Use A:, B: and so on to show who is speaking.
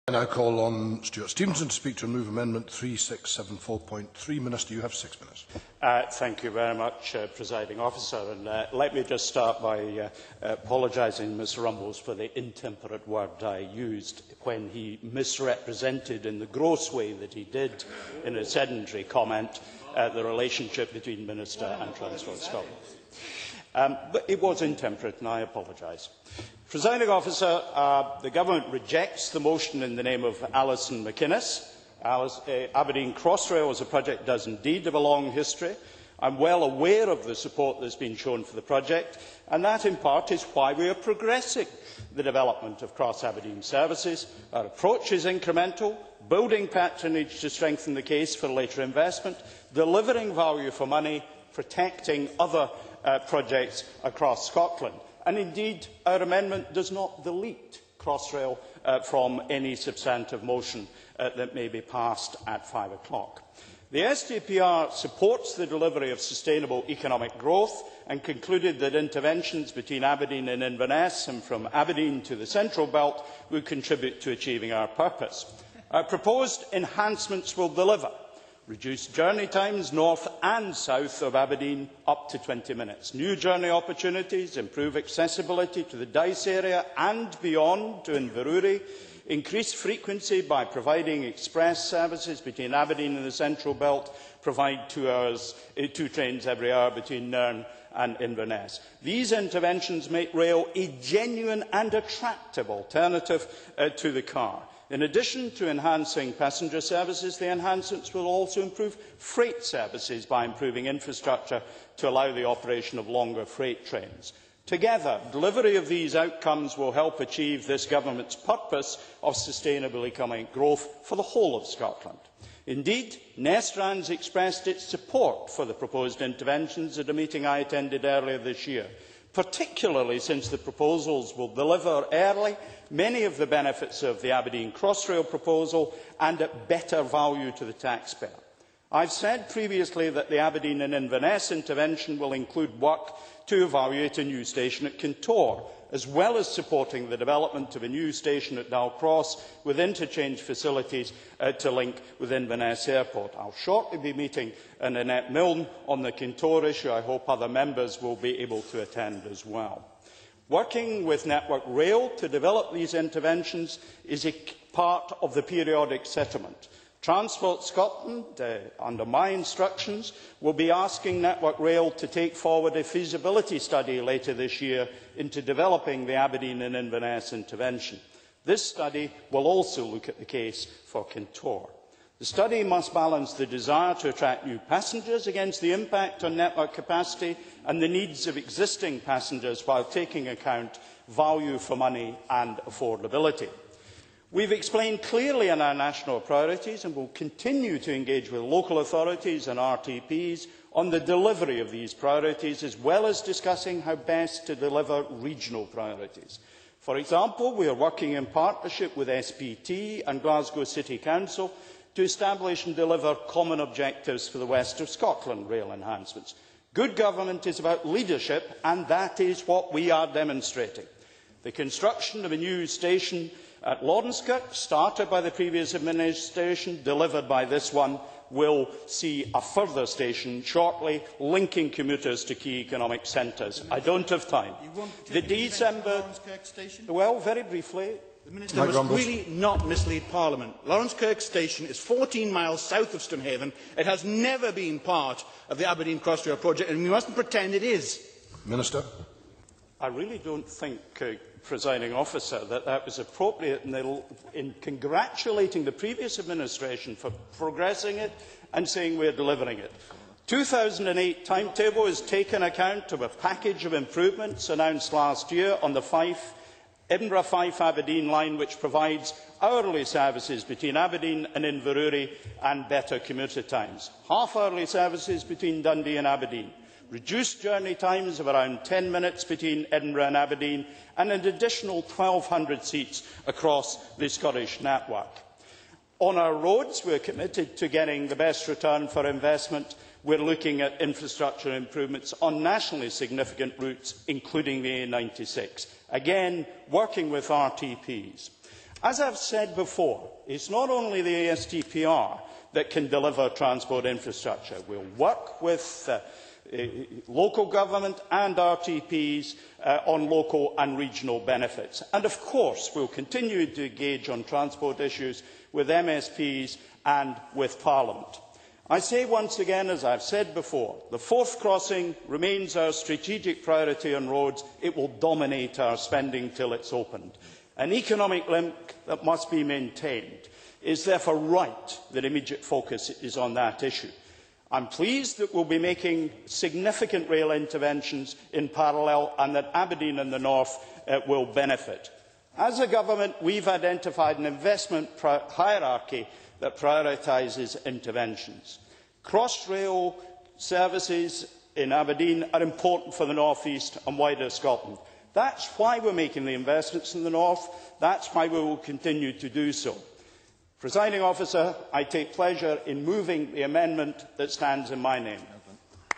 A: I now call on Stuart Stevenson to speak to remove Amendment 3674.3. Minister, you have 6 minutes.
B: Thank you very much, Presiding Officer. And let me just start by apologising, Mr Rumbles, for the intemperate word I used when he misrepresented in the gross way that he did in a sedentary comment the relationship between Minister and Transport Scotland. But it was intemperate, and I apologise. Presiding Officer, the Government rejects the motion in the name of Alison McInnes. Aberdeen Crossrail as a project does indeed have a long history. I am well aware of the support that has been shown for the project, and that in part is why we are progressing the development of cross-Aberdeen services. Our approach is incremental, building patronage to strengthen the case for later investment, delivering value for money, protecting other projects across Scotland. And indeed, our amendment does not delete Crossrail from any substantive motion that may be passed at 5 o'clock. The SDPR supports the delivery of sustainable economic growth and concluded that interventions between Aberdeen and Inverness and from Aberdeen to the Central Belt would contribute to achieving our purpose. Our proposed enhancements will deliver reduced journey times north and south of Aberdeen up to 20 minutes. New journey opportunities, improve accessibility to the Dice area and beyond to Inverurie, increased frequency by providing express services between Aberdeen and the Central Belt, provide 2 trains every hour between Nairn and Inverness. These interventions make rail a genuine and attractive alternative to the car. In addition to enhancing passenger services, the enhancements will also improve freight services by improving infrastructure to allow the operation of longer freight trains. Together, delivery of these outcomes will help achieve this Government's purpose of sustainable economic growth for the whole of Scotland. Indeed, Nestrans expressed its support for the proposed interventions at a meeting I attended earlier this year, particularly since the proposals will deliver early many of the benefits of the Aberdeen Crossrail proposal and at better value to the taxpayer. I have said previously that the Aberdeen and Inverness intervention will include work to evaluate a new station at Kintore, as well as supporting the development of a new station at Dalcross with interchange facilities to link with Inverness Airport. I will shortly be meeting Annette Milne on the Kintore issue. I hope other members will be able to attend as well. Working with Network Rail to develop these interventions is a part of the periodic settlement. Transport Scotland, under my instructions, will be asking Network Rail to take forward a feasibility study later this year into developing the Aberdeen and Inverness intervention. This study will also look at the case for Kintore. The study must balance the desire to attract new passengers against the impact on network capacity and the needs of existing passengers while taking account value for money and affordability. We have explained clearly in our national priorities and will continue to engage with local authorities and RTPs on the delivery of these priorities, as well as discussing how best to deliver regional priorities. For example, we are working in partnership with SPT and Glasgow City Council to establish and deliver common objectives for the West of Scotland rail enhancements. Good government is about leadership, and that is what we are demonstrating. The construction of a new station at Laurencekirk, started by the previous administration, delivered by this one, will see a further station shortly, linking commuters to key economic centres. I don't have time. The December... Well, very briefly...
C: The Minister must really not mislead Parliament. Laurencekirk Station is 14 miles south of Stonehaven. It has never been part of the Aberdeen Crossrail project, and we mustn't pretend it is.
A: Minister.
B: I really don't think, Presiding Officer, that was appropriate in congratulating the previous administration for progressing it and saying we are delivering it. The 2008 timetable has taken account of a package of improvements announced last year on the Edinburgh Fife Aberdeen line, which provides hourly services between Aberdeen and Inverurie and better commuter times, half-hourly services between Dundee and Aberdeen, reduced journey times of around 10 minutes between Edinburgh and Aberdeen, and an additional 1,200 seats across the Scottish network. On our roads, we are committed to getting the best return for investment. We are looking at infrastructure improvements on nationally significant routes, including the A96. Again, working with RTPs. As I've said before, it's not only the ASTPR that can deliver transport infrastructure. We'll work with local government and RTPs on local and regional benefits. And of course, we'll continue to engage on transport issues with MSPs and with Parliament. I say once again, as I've said before, the fourth crossing remains our strategic priority on roads. It will dominate our spending till it's opened. An economic link that must be maintained. It is therefore right that immediate focus is on that issue. I'm pleased that we'll be making significant rail interventions in parallel and that Aberdeen and the North will benefit. As a government, we've identified an investment hierarchy that prioritises interventions. Crossrail services in Aberdeen are important for the North East and wider Scotland. That's why we're making the investments in the North. That's why we will continue to do so. Presiding Officer, I take pleasure in moving the amendment that stands in my name.